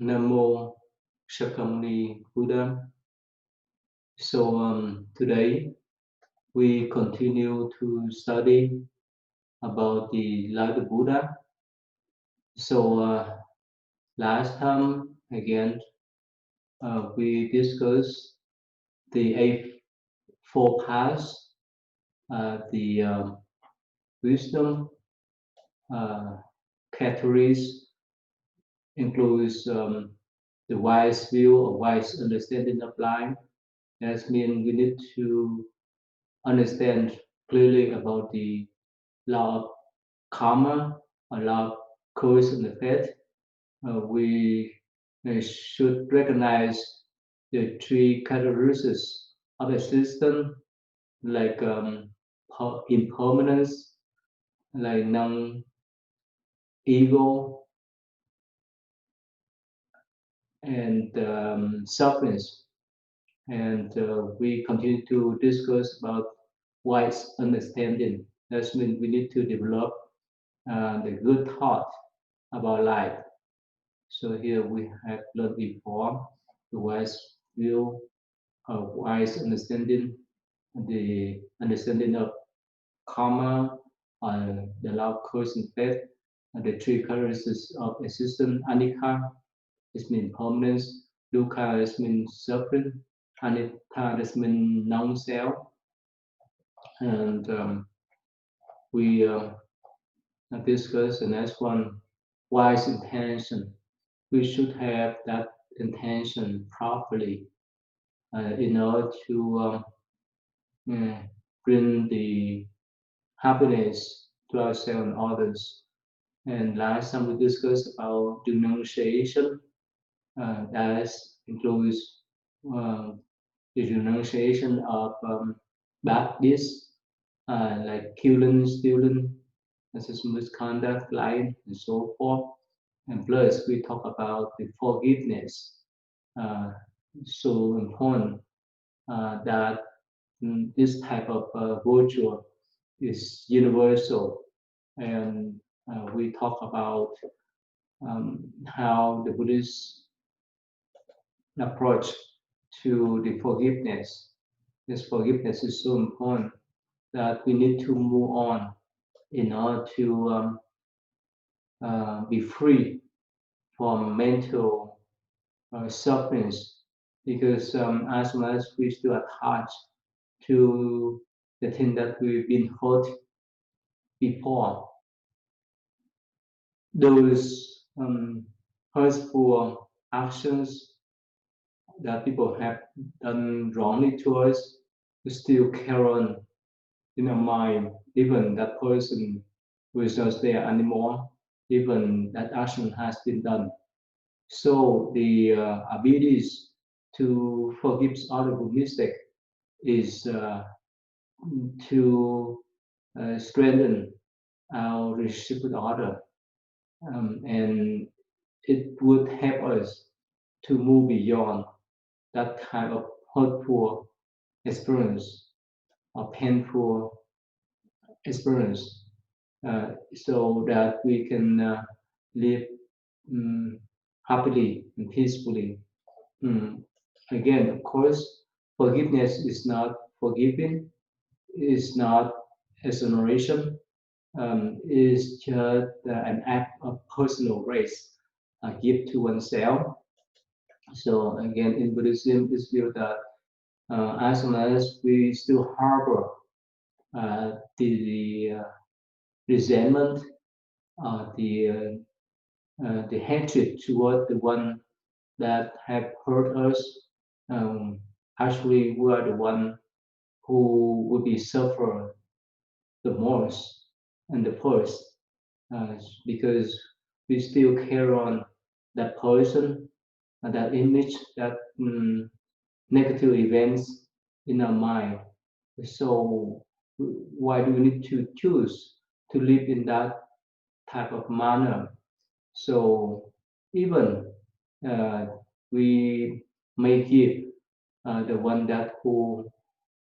Namo Shakyamuni Buddha. So today we continue to study about the life of Buddha. So last time again we discussed the eight four paths, the wisdom uh, categories includes the wise view or wise understanding of life. That means we need to understand clearly about the law of karma or law of cause and effect. We should recognize the three characteristics of a system, like impermanence, like non-ego, and suffering. And we continue to discuss about wise understanding. That means we need to develop the good thought about life. So here we have learned before the wise view, wise understanding, the understanding of karma, the law of cause and effect, the three characteristics of existence, anicca, this means permanence, dukkha, this means suffering, anatta, this means non-self, and we discuss the next one, wise intention. We should have that intention properly in order to bring the happiness to ourselves and others. And last time we discussed about denunciation. That includes uh, the denunciation of bad deeds like killing, stealing, as misconduct, lying, and so forth. And plus, we talk about the forgiveness. Uh, so important that this type of virtue is universal. And we talk about how the Buddhist approach to the forgiveness. This forgiveness is so important that we need to move on in order to be free from mental sufferings, because as much as we still attached to the thing that we've been hurt before, those hurtful actions that people have done wrongly to us, we still carry on in our mind, even that person who is not there anymore, even that action has been done. So the abilities to forgive other mistake is to strengthen our relationship with other, and it would help us to move beyond that kind of hurtful experience or painful experience, so that we can live um, happily and peacefully. Mm. Again, of course, forgiveness is not forgiving, is not exoneration, is just an act of personal grace, give to oneself. So again, in Buddhism, it's feel that as long as we still harbor the resentment, the hatred toward the one that have hurt us, um, actually we are the one who will be suffer the most and the first, uh, because we still carry on that person, that image, that negative events in our mind. So why do we need to choose to live in that type of manner? So even uh, we may give the one that who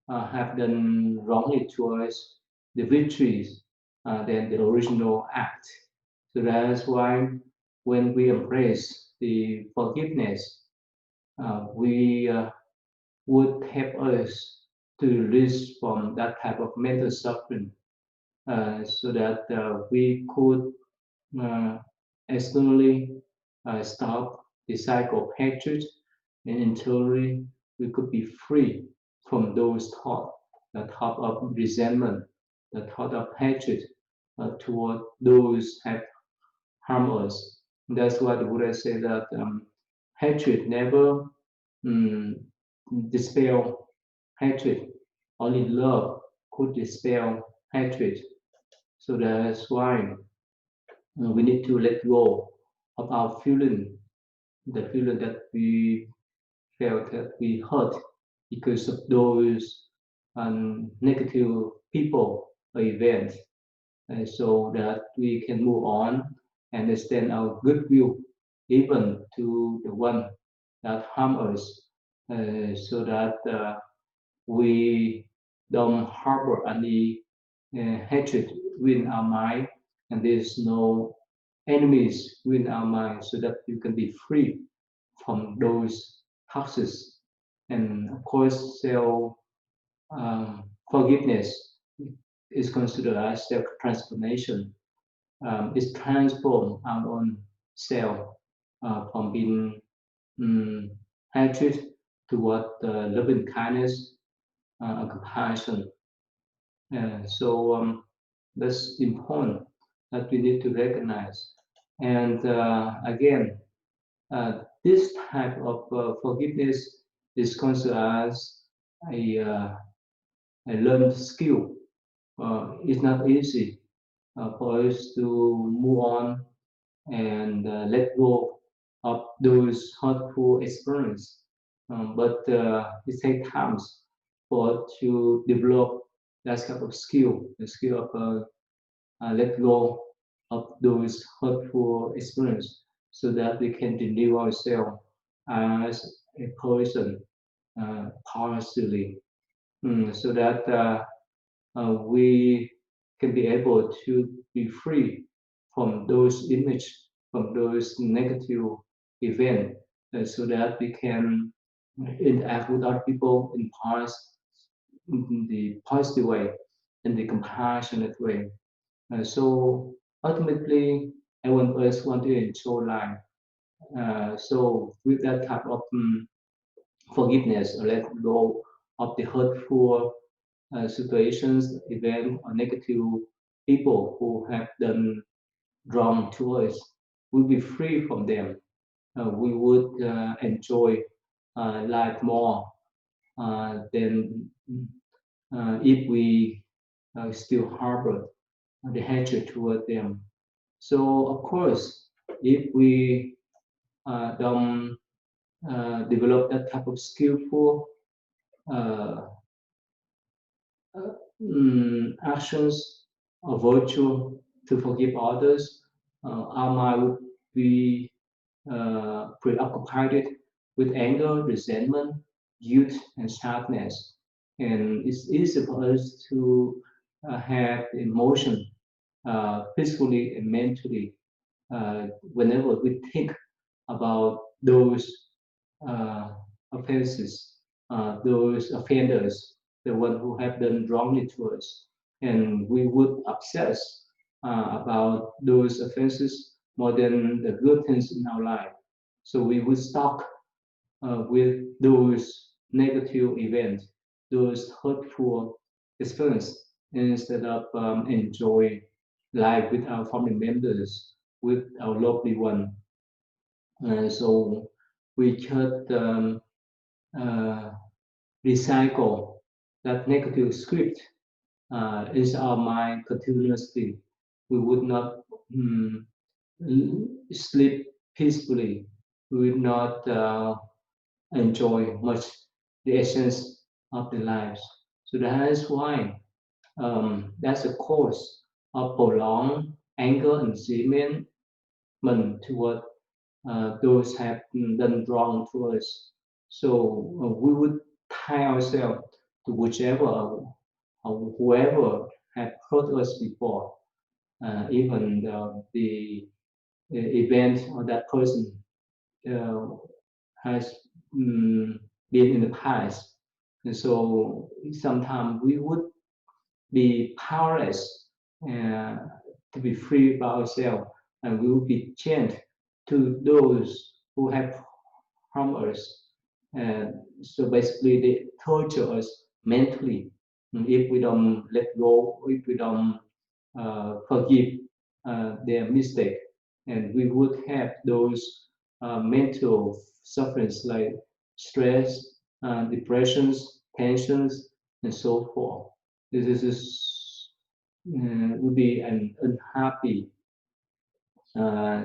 have done wrongly to us the victories than the original act. So that's why when we embrace the forgiveness, we would help us to release from that type of mental suffering, so that we could uh, externally stop the cycle of hatred, and internally we could be free from those thoughts, the thought of resentment, the thought of hatred toward those have harmed us. That's why the Buddha said that hatred never um, dispel hatred. Only love could dispel hatred. So that's why we need to let go of our feeling, the feeling that we felt that we hurt because of those negative people or events, so that we can move on and extend our goodwill even to the one that harm us, so that we don't harbor any hatred within our mind, and there's no enemies within our mind, so that you can be free from those toxins. And of course, self forgiveness is considered as self transformation. It's transform our own self from being um, hatred toward loving kindness and compassion. So that's important that we need to recognize. And again, this type of forgiveness is considered as a learned skill. It's not easy for us to move on and let go of those hurtful experiences. But it takes time for us to develop that kind of skill, the skill of let go of those hurtful experiences, so that we can renew ourselves as a person partially, so that we can be able to be free from those images, from those negative events, so that we can interact with other people in the positive way, in the compassionate way. So ultimately, I want us want to enjoy life. So with that type of forgiveness, or let go of the hurtful situations, events, or negative people who have done wrong to us, we'll be free from them. We would enjoy life more than if we still harbor the hatred toward them. So, of course, if we don't develop that type of skillful uh, actions or virtue to forgive others, our mind would be preoccupied with anger, resentment, guilt, and sadness. And it's easy for us to have emotion physically and mentally whenever we think about those uh, offenses, those offenders, the one who have done wrongly to us, and we would obsess about those offenses more than the good things in our life. So we would stuck with those negative events, those hurtful experiences, instead of enjoy life with our family members, with our lovely one. So we should uh, recycle that negative script is our mind continuously. We would not um, sleep peacefully. We would not enjoy much the essence of the lives. So that is why that's the cause of prolonged anger and resentment toward those have done wrong to us. So we would tie ourselves to whichever or whoever had hurt us before, even the event or that person uh, has been in the past. And so sometimes we would be powerless uh, to be free by ourselves, and we will be chained to those who have harmed us. And so basically, they torture us mentally. And if we don't let go, if we don't forgive their mistake, and we would have those mental sufferings like stress, depressions, tensions, and so forth. This is would be an unhappy uh,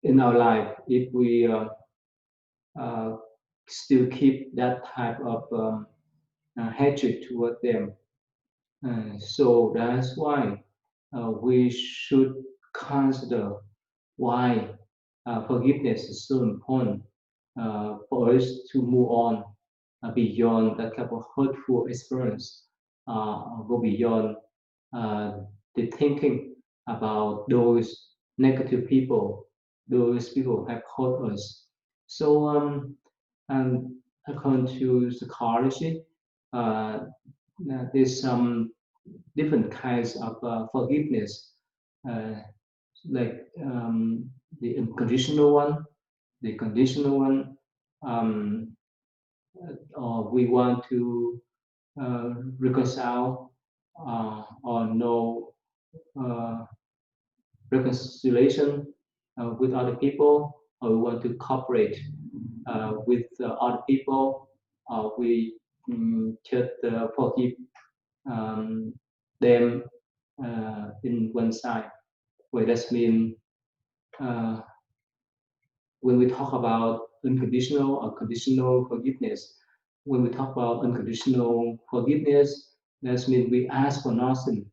in our life if we uh, still keep that type of hatred toward them. So that's why we should consider why forgiveness is so important for us to move on beyond that kind of hurtful experience, go beyond uh, the thinking about those negative people, those people have hurt us. So, and according to psychology, uh, there's some different kinds of forgiveness, uh, like the unconditional one, the conditional one, um, or we want to reconcile or know uh, reconciliation with other people, or we want to cooperate with other people, we should forgive um, them in one side. Well, that means uh, when we talk about unconditional or conditional forgiveness, when we talk about unconditional forgiveness, that means we ask for nothing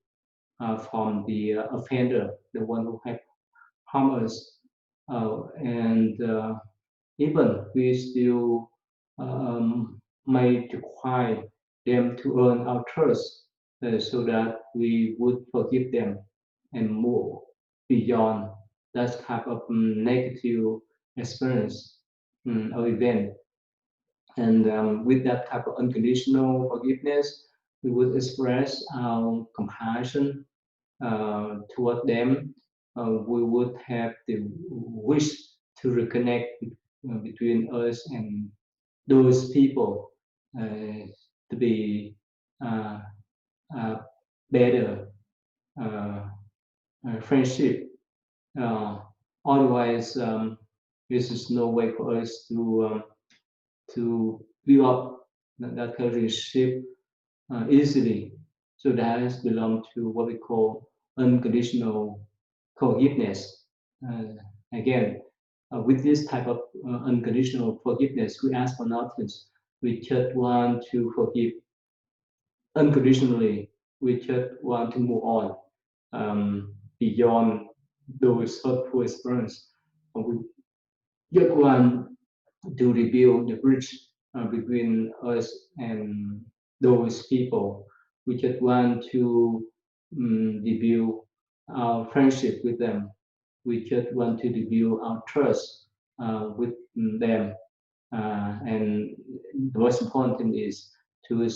from the offender, the one who had harmed us, and even we still may require them to earn our trust so that we would forgive them and move beyond that type of negative experience or event. And with that type of unconditional forgiveness, we would express our compassion toward them. We would have the wish to reconnect between us and those people to be uh, better uh, friendship. Uh, Otherwise, this is no way for us to build up that relationship easily. So that has belong to what we call unconditional forgiveness. Uh, Again, with this type of unconditional forgiveness, we ask for nothing. We just want to forgive unconditionally. We just want to move on beyond those hurtful experiences. We just want to rebuild the bridge between us and those people. We just want to rebuild our friendship with them. We just want to rebuild our trust with them. And the most important thing is to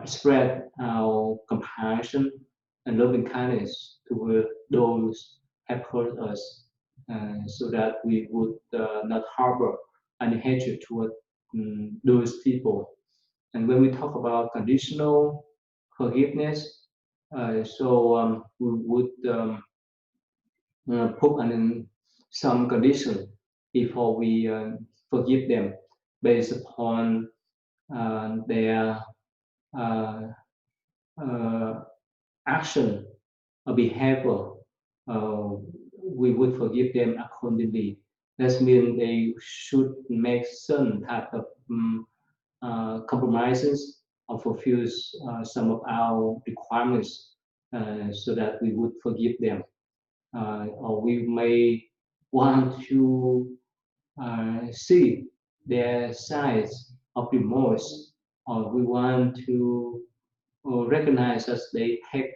spread our compassion and loving kindness toward those have hurt us, so that we would not harbor any hatred toward those people. And when we talk about conditional forgiveness, we would put in some condition before we forgive them based upon their uh, uh, action or behavior. Uh, we would forgive them accordingly. That means they should make some type of compromises or fulfill some of our requirements so that we would forgive them. Or we may want to see their sides of remorse, or we want to recognize as they take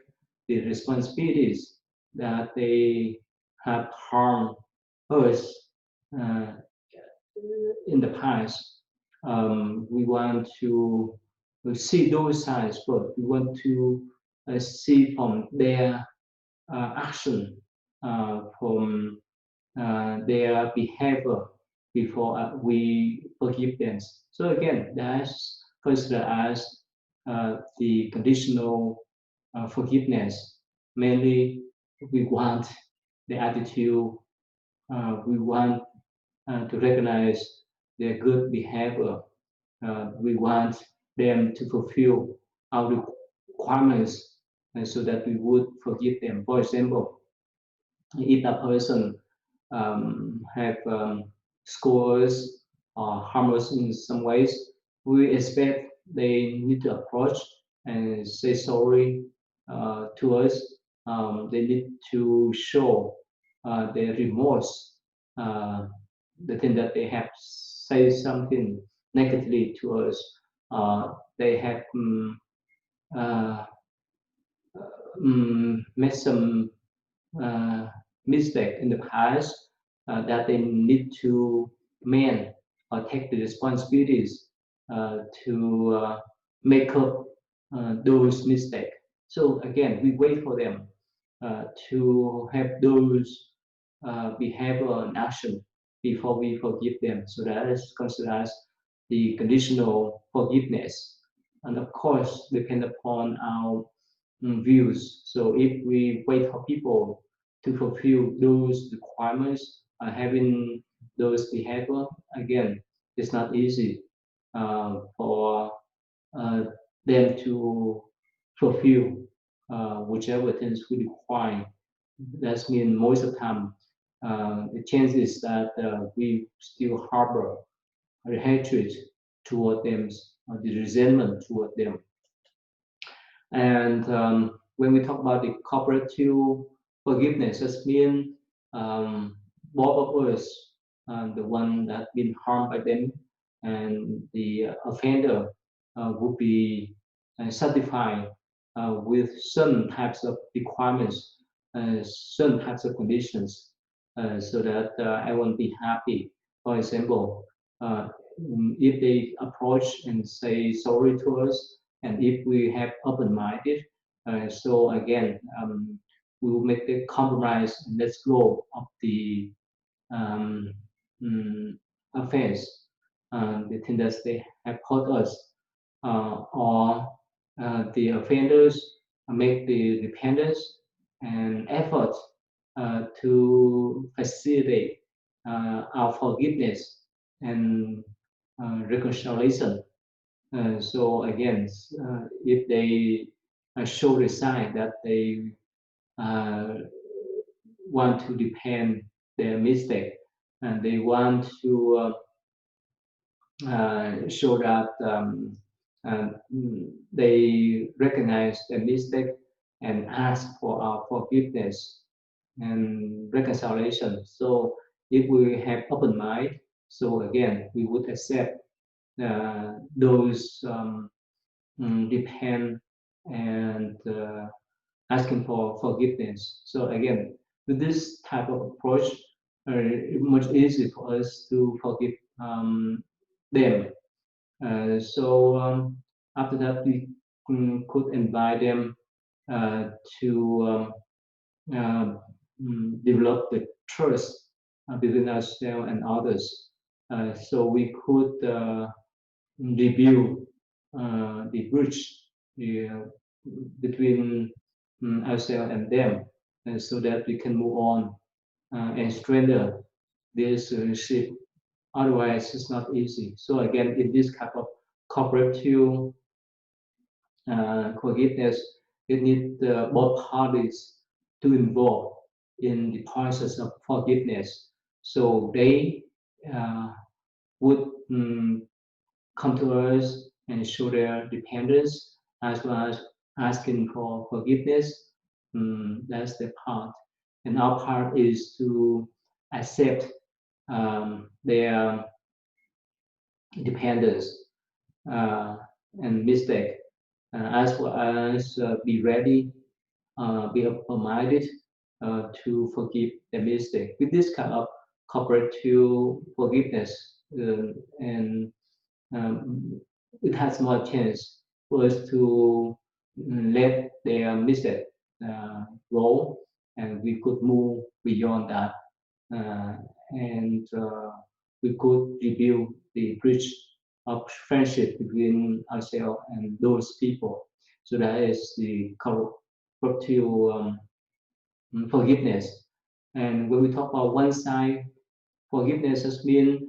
the responsibilities that they have harmed us uh, in the past. We want to see those signs, but we want to see from their action, from their behavior before we forgive them. So again, that's considered as the conditional forgiveness. Mainly, we want the attitude, we want to recognize their good behavior. We want them to fulfill our requirements so that we would forgive them. For example, if a person have scores or harm us in some ways, we expect they need to approach and say sorry to us. They need to show their remorse, uh, the thing that they have said something negatively to us. They have uh, made some uh, mistake in the past that they need to mend or take the responsibilities to make up those mistakes. So again, we wait for them to have those behavior and action before we forgive them. So that is considered as the conditional forgiveness. And of course, depend upon our views. So if we wait for people to fulfill those requirements, having those behavior, again, it's not easy for uh, them to fulfill whichever things we require. That means most of the time, the chances that we still harbor the hatred toward them, the resentment toward them. And when we talk about the cooperative forgiveness, that means both of us, the one that been harmed by them and the offender would be satisfied with certain types of requirements, certain types of conditions, so that I won't be happy. For example, if they approach and say sorry to us, and if we have open-minded, so again, we will make the compromise and let's go of the um, um, offense, the thing that they have hurt us, or the offenders make the repentance and effort to facilitate our forgiveness and reconciliation. So again, if they show the sign that they uh, want to repent their mistake and they want to show that uh, they recognize their mistake and ask for our forgiveness and reconciliation. So if we have open mind, so again we would accept those repent and asking for forgiveness. So again, with this type of approach, it's much easier for us to forgive them. So after that, we could invite them to uh, develop the trust between ourselves and others. So we could review the bridge the, between ourselves and them, so that we can move on and strengthen this relationship. Otherwise, it's not easy. So again, in this type of cooperative forgiveness, it needs both parties to involve in the process of forgiveness. So they uh, would come to us and show their dependence as well as asking for forgiveness. That's the part. And our part is to accept their dependence uh, and mistake, as well as be ready, be open-minded to forgive the mistake. With this kind of cooperative forgiveness, and um, it has more chance for us to let their mistake go, and we could move beyond that, uh, and we could rebuild the bridge of friendship between ourselves and those people. So that is the cooperative forgiveness. And when we talk about one side forgiveness, has been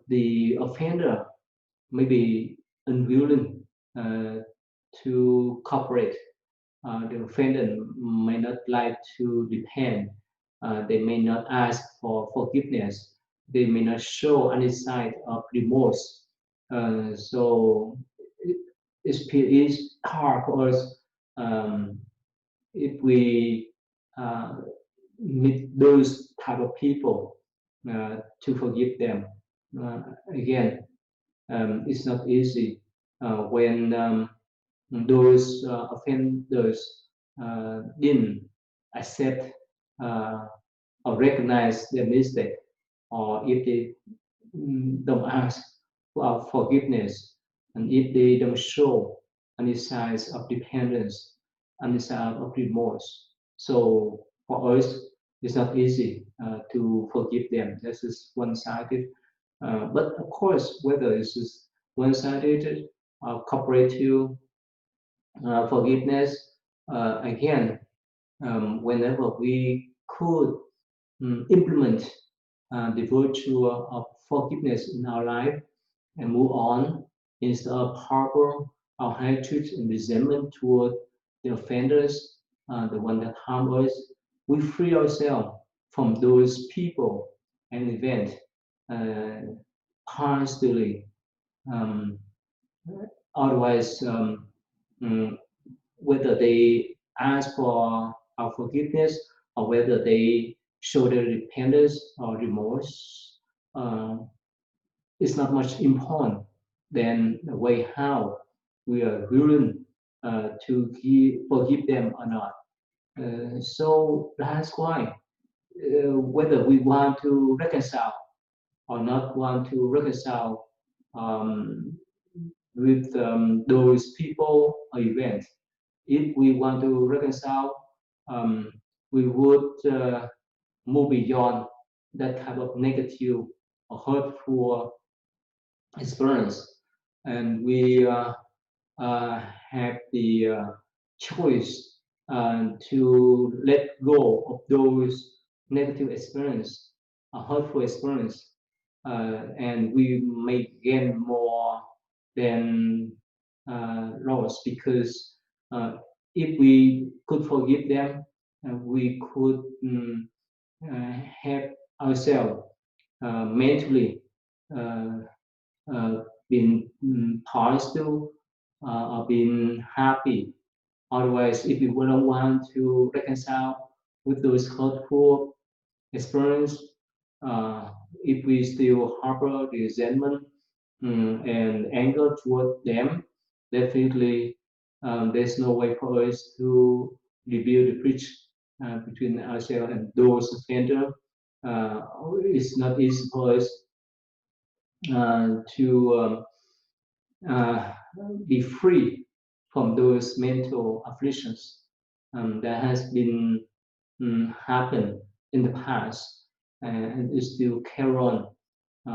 the offender may be unwilling to cooperate. The offender may not like to repent. They may not ask for forgiveness. They may not show any sign of remorse. So it, it's hard for us um, if we uh, meet those type of people to forgive them. Again, it's not easy when those offenders didn't accept or recognize their mistake, or if they don't ask for forgiveness, and if they don't show any signs of dependence, any sign of remorse. So for us, it's not easy to forgive them. This is one-sided. But of course, whether it's just one-sided or cooperative forgiveness, again, whenever we could implement the virtue of forgiveness in our life and move on instead of harbor our hatred and resentment toward the offenders, the one that harm us, we free ourselves from those people and events uh, constantly. Um, Otherwise, mm, whether they ask for our forgiveness or whether they show their repentance or remorse, uh, is not much important than the way how we are willing to forgive them or not. So that's why whether we want to reconcile or not want to reconcile um, with those people or events, if we want to reconcile, um, we would move beyond that type of negative or hurtful experience, and we have the choice to let go of those negative experience, hurtful experience, and we may gain more than loss, because if we could forgive them, we could have ourselves mentally uh, uh, been positive or been happy. Otherwise, if we don't want to reconcile with those hurtful experience, uh, if we still harbor resentment and anger toward them, definitely there's no way for us to rebuild the bridge between ourselves and those offenders. Uh, it's not easy for us to uh, be free from those mental afflictions that has been happened in the past and is still carry on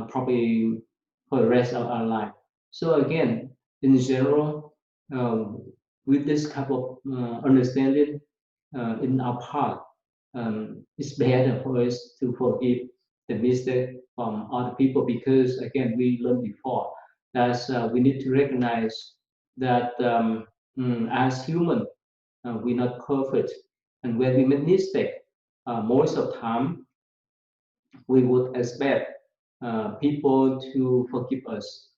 probably for the rest of our life. So again, in general, um, with this type of understanding in our part, it's better for us to forgive the mistake from other people, because again, we learned before that we need to recognize that as human, we're not perfect, and when we make mistake, most of the time we would expect people to forgive us,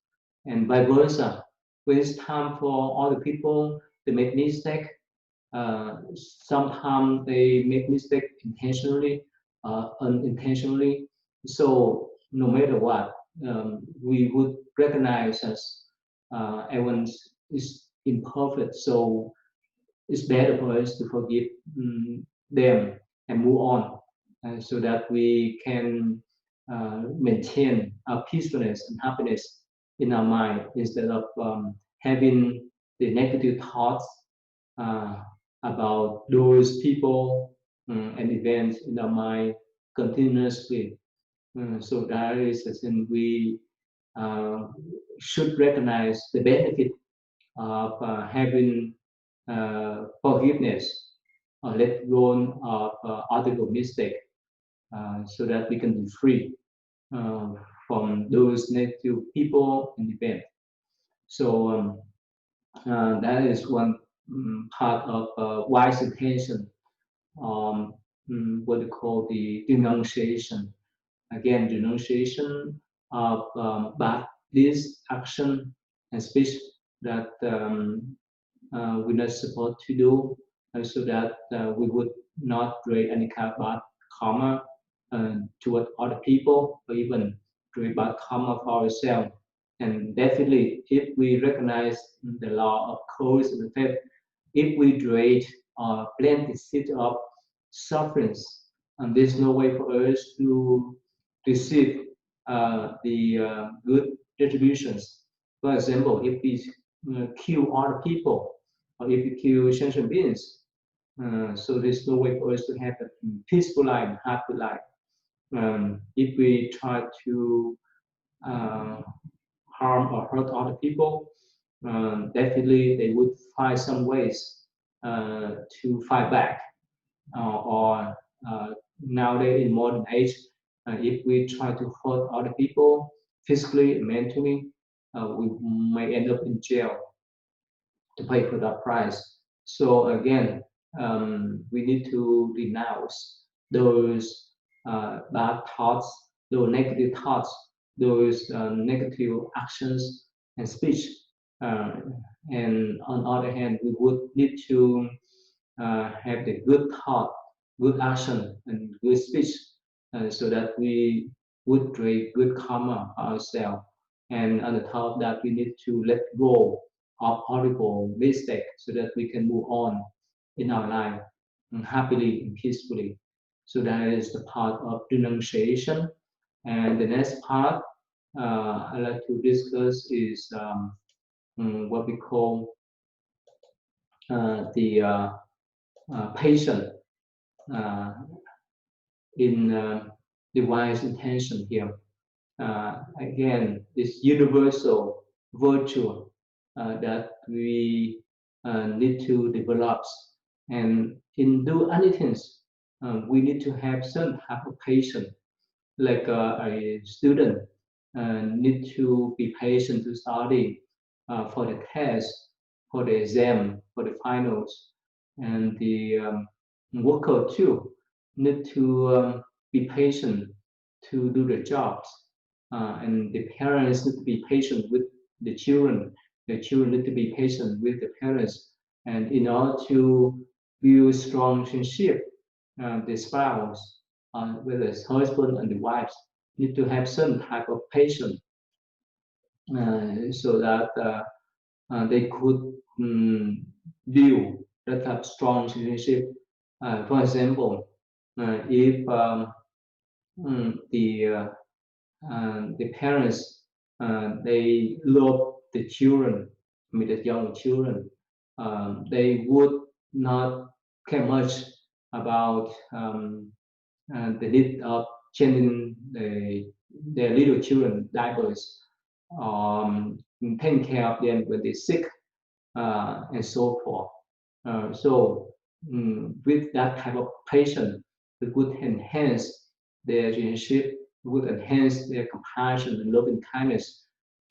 and vice versa. When it's time for other people to make mistake, sometimes they make mistake intentionally, unintentionally. So no matter what, we would recognize as everyone is imperfect. So it's better for us to forgive them and move on, so that we can maintain our peacefulness and happiness in our mind instead of having the negative thoughts uh, about those people and events in our mind continuously. So that is the thing we uh, should recognize the benefit of having forgiveness or let go of other mistake, so that we can be free uh, from those negative people and events. So that is one part of wise intention, what they call the denunciation. Again, denunciation of bad deeds, action, and speech that we're not supposed to do, so that we would not create any kind of bad karma toward other people, or even create bad karma for ourselves. And definitely, if we recognize the law of cause and effect, if we create or plant the seed of sufferings, and there's no way for us to receive the good retributions. For example, if we kill other people, or if we kill sentient beings, so there's no way for us to have a peaceful life, happy life. If we try to uh, harm or hurt other people, definitely they would find some ways to fight back. Or nowadays in modern age, if we try to hurt other people physically, mentally, we may end up in jail to pay for that price. So again, we need to renounce those bad thoughts, those negative thoughts, those negative actions and speech. Uh, and on the other hand, we would need to have the good thought, good action, and good speech, so that we would create good karma for ourselves. And on the top of that, we need to let go of horrible mistake so that we can move on in our life happily and peacefully. So that is the part of renunciation. And the next part I'd like to discuss is what we call the patient uh, in the wise intention here. Again, this universal virtue that we need to develop. And in do anything, we need to have some type of patience. Like a student need to be patient to study for the test, for the exam, for the finals, and the worker too need to be patient to do the jobs, and the parents need to be patient with the children. The children need to be patient with the parents, and in order to build strong relationship, the spouse, whether it's husband and the wife, need to have some type of patience, so that they could build that type of strong relationship. For example, if the parents they love the children, I mean the young children, they would not care much about the need of changing their little children diapers, taking care of them when they're sick, and so forth. So with that type of patience, it would enhance their relationship, would enhance their compassion and loving kindness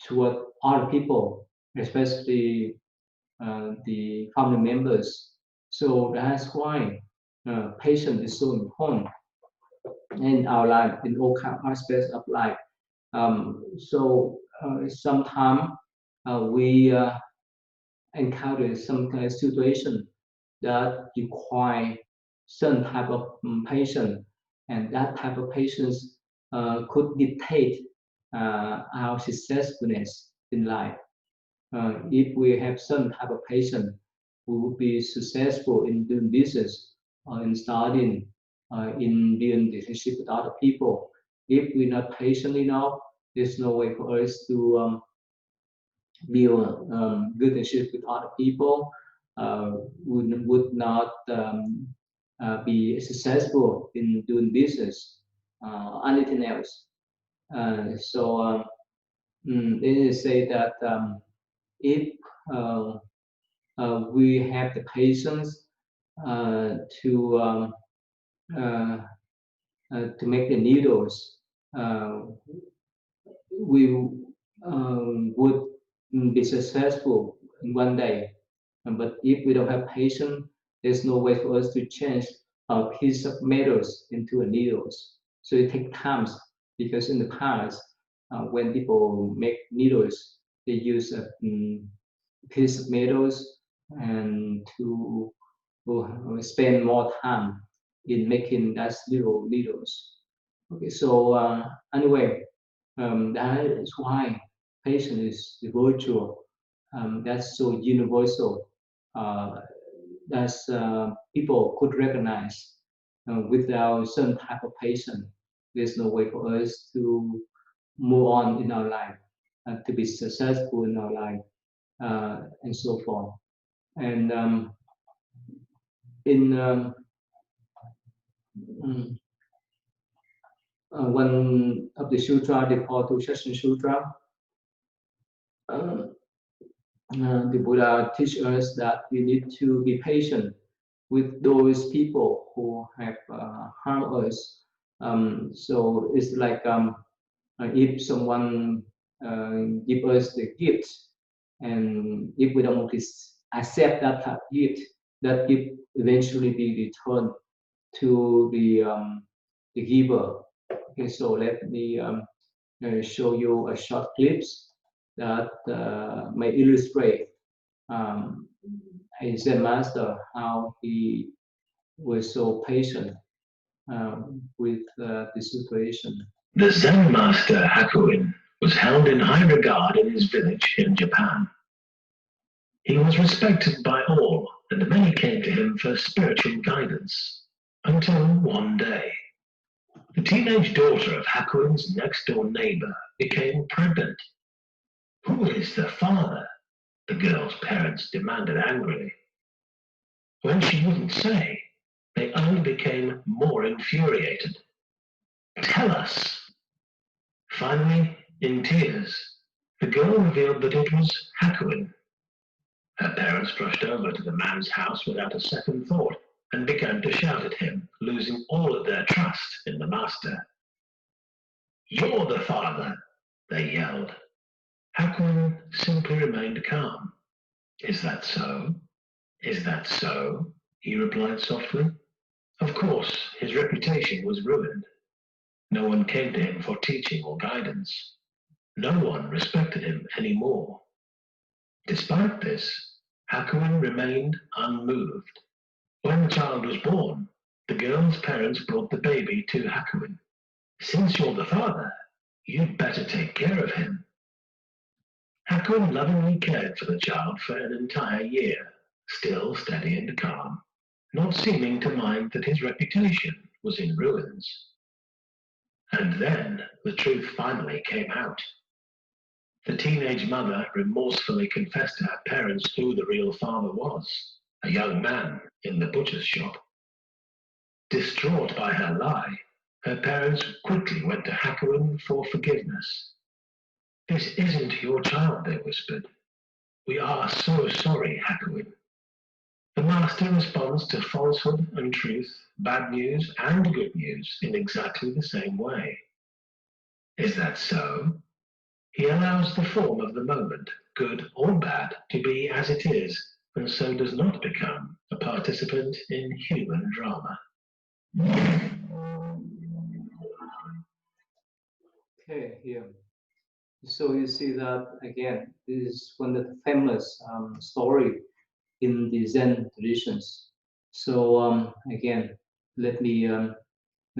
toward other people, especially the family members. So that's why patience is so important in our life, in all kind of aspects of life. So sometimes we encounter some kind of situation that require some type of patience, and that type of patience could dictate our successfulness in life. If we have some type of patience, we will be successful in doing business. in studying, in being relationship with other people. If we're not patient enough, there's no way for us to build good relationship with other people. Would not be successful in doing business, anything else. They say that if uh, we have the patience to uh, to make the needles, uh, we would be successful in one day. But if we don't have patience, there's no way for us to change a piece of metals into a needles. So it takes time because in the past, when people make needles, they use a piece of metals and to spend more time in making that little needles. Okay, so anyway, that is why patience is the virtue that's so universal. Uh, that's people could recognize without some type of patience. There's no way for us to move on in our life, to be successful in our life, and so forth. And in mm, one of the sutra, they call to Session Sutra, uh, the Buddha teaches us that we need to be patient with those people who have harmed us. So it's like if someone give us the gift, and if we don't accept that type of gift, that gift eventually be returned to the giver. Okay, so let me show you a short clips that may illustrate um, a Zen master how he was so patient with the situation. The Zen master Hakuin was held in high regard in his village in Japan. He was respected by all, and many came to him for spiritual guidance. Until one day, the teenage daughter of Hakuin's next door neighbor became pregnant. Who is the father? The girl's parents demanded angrily. When she wouldn't say, they only became more infuriated. Tell us! Finally, in tears, the girl revealed that it was Hakuin. Her parents rushed over to the man's house without a second thought and began to shout at him, losing all of their trust in the master. You're the father, they yelled. Hakuin simply remained calm. Is that so? Is that so? He replied softly. Of course, his reputation was ruined. No one came to him for teaching or guidance. No one respected him anymore. Despite this, Hakuin remained unmoved. When the child was born, the girl's parents brought the baby to Hakuin. Since you're the father, you'd better take care of him. Hakuin lovingly cared for the child for an entire year, still steady and calm, not seeming to mind that his reputation was in ruins. And then the truth finally came out. The teenage mother remorsefully confessed to her parents who the real father was, a young man in the butcher's shop. Distraught by her lie, her parents quickly went to Hakuin for forgiveness. This isn't your child, they whispered. We are so sorry, Hakuin. The master responds to falsehood and truth, bad news and good news in exactly the same way. Is that so? He allows the form of the moment, good or bad, to be as it is, and so does not become a participant in human drama. Okay, here. So you see that again. This is one of the famous story in the Zen traditions. So again, let me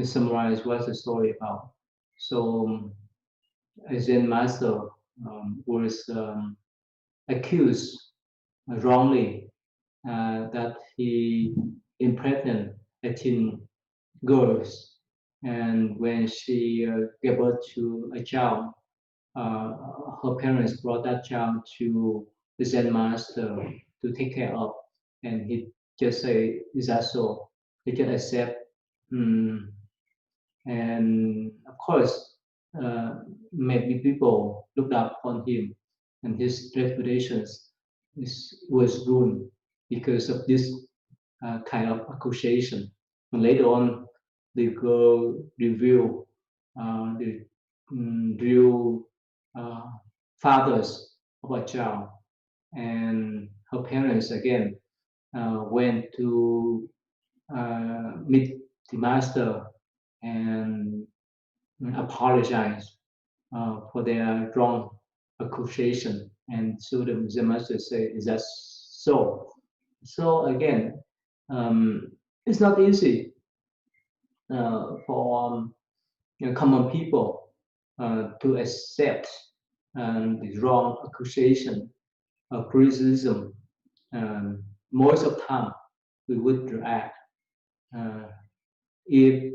summarize what's the story about. So a Zen master was accused wrongly that he impregnated 18 girls. And when she gave birth to a child, uh, her parents brought that child to the Zen master to take care of. And he just say, is that so? He just accept. Mm, and of course, maybe people looked up on him, and his was ruined because of this kind of accusation. And later on, the girl revealed the real uh, fathers of a child, and her parents again went to meet the master and apologize for their wrong accusation. And so the master say, is that so? So again, um, it's not easy for common people to accept the wrong accusation, criticism. Most of the time, we would react. Uh, if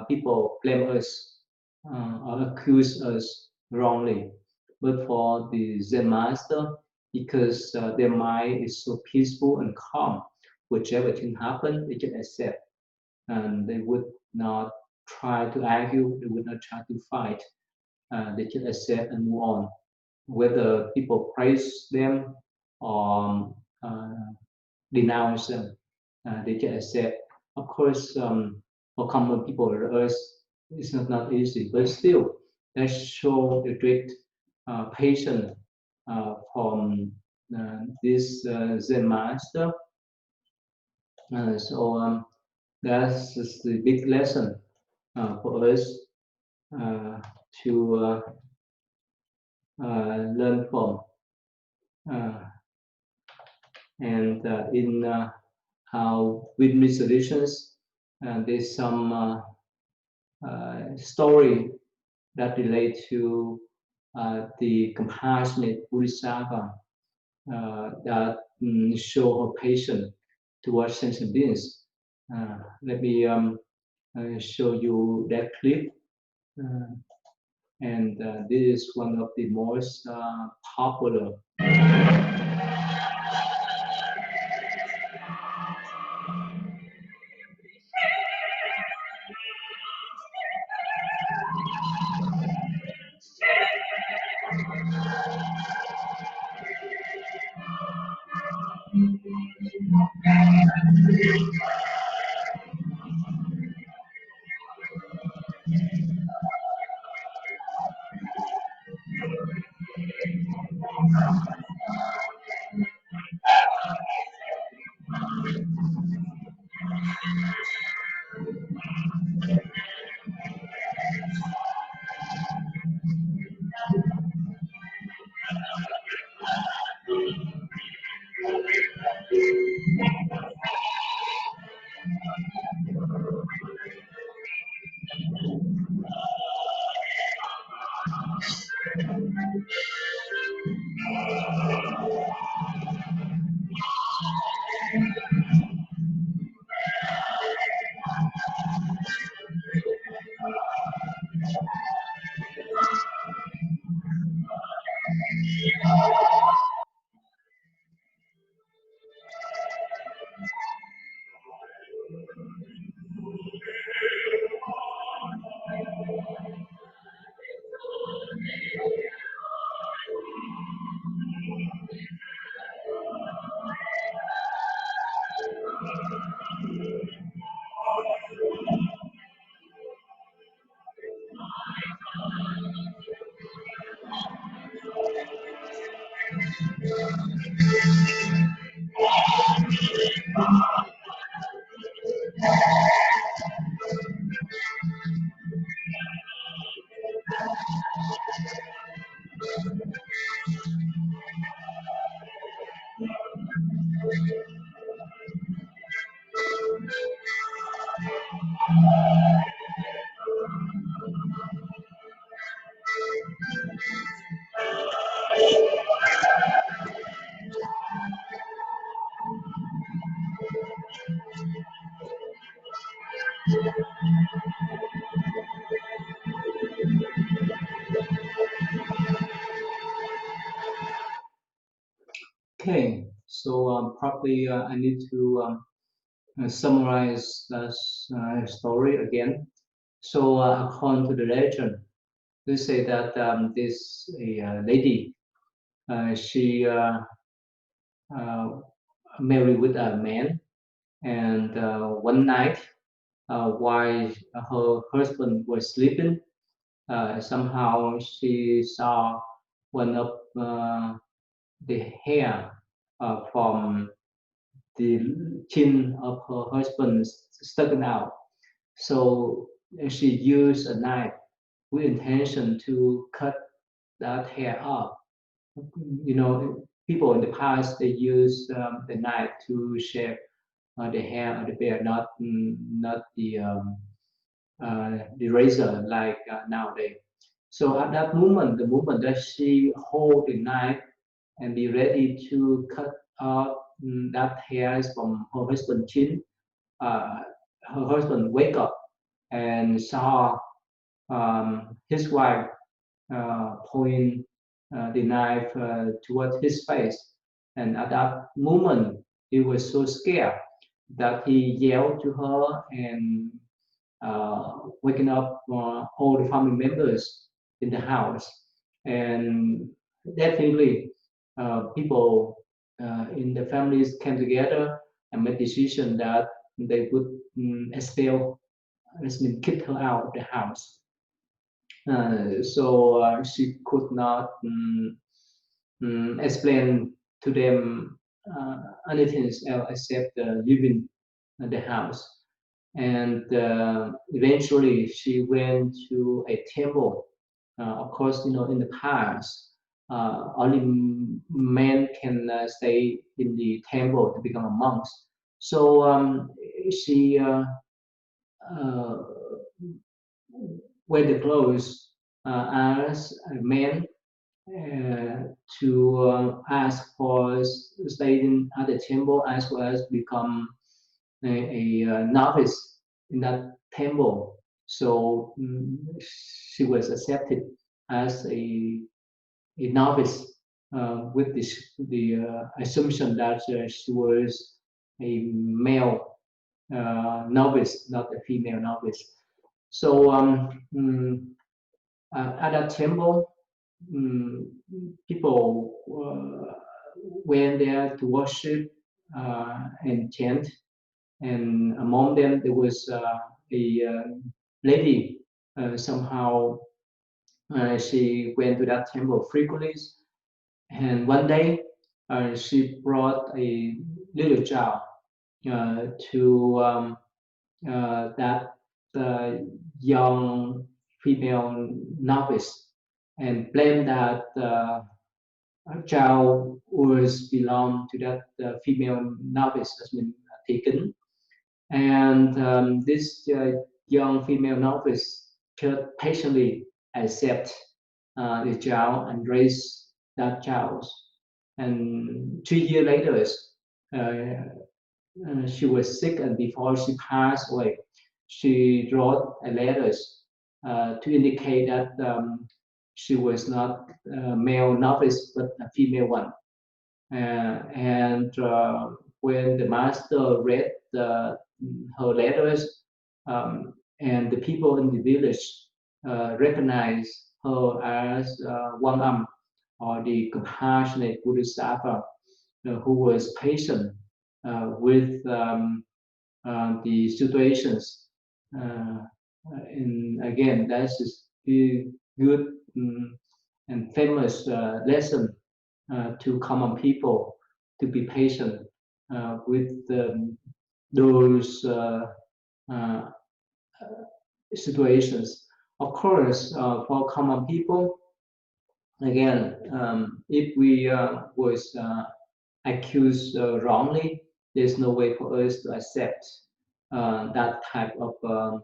people blame us or accuse us wrongly. But for the Zen master, because their mind is so peaceful and calm, whichever thing happen, they just accept, and they would not try to argue. They would not try to fight. They just accept and move on. Whether people praise them or denounce them, they just accept. Of course, for common people like us, it's not easy, but still, that show the great patience from this Zen master. So that's just the big lesson for us uh, to learn from. Uh, and in our win-win solutions, there's some story that relate to the compassionate Bodhisattva that show her patience towards sentient beings. Let me show you that clip. Uh, and this is one of the most popular. Okay, so probably I need to summarize this story again. So according to the legend, they say that this lady, she uh, married with a man, and one night, while her husband was sleeping, somehow she saw one of the hair from the chin of her husband sticking out. So she used a knife with intention to cut that hair off. You know, people in the past they use the knife to shave the hair of the bear, not the razor like nowadays. So at that moment, the moment that she hold the knife and be ready to cut off that hairs from her husband's chin, uh, her husband wake up and saw his wife point the knife towards his face. And at that moment, he was so scared that he yelled to her and waking up all the family members in the house. And definitely, people in the families came together and made decision that they would expel, I mean, kick her out of the house. So she could not explain to them anything else except leaving the house. And eventually, she went to a temple. Of course, you know, in the past, only men can stay in the temple to become a monk. So she uh, wear the clothes as a man to ask for staying at the temple as well as become a novice in that temple. So she was accepted as a novice with the assumption that she was a male novice, not a female novice. So at that temple, um, people went there to worship and chant. And among them, there was a lady. Somehow, she went to that temple frequently. And one day, she brought a little child to that young female novice and claimed that child was belong to that female novice has been taken. And this young female novice could patiently accept the child and raise that child. And 2 years later, she was sick, and before she passed away, she wrote a letter to indicate that she was not a male novice but a female one. And when the master read her letters, and the people in the village recognized her as Wang or the compassionate Bodhisattva who was patient with the situations. Uh, and again, that's a good and famous lesson to common people to be patient with those uh, situations. Of course, for common people, again, if we was accused wrongly, there's no way for us to accept that type of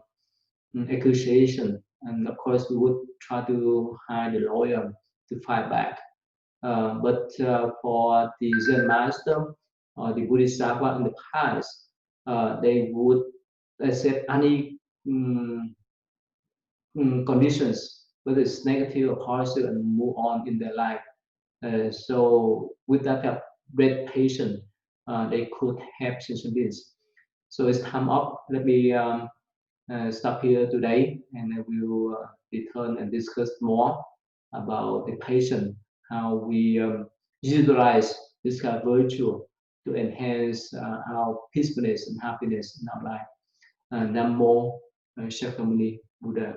accusation. And of course, we would try to hire the lawyer to fight back. But for the Zen master or the Buddhist Sattva in the past, they would accept any conditions, whether it's negative or positive, and move on in their life. So with that great patient, they could have sensation beings. So it's time up. Let me stop here today, and I will return and discuss more about the patient, how we utilize this kind of virtue to enhance our peacefulness and happiness in our life. Nam mô Shakyamuni Buddha.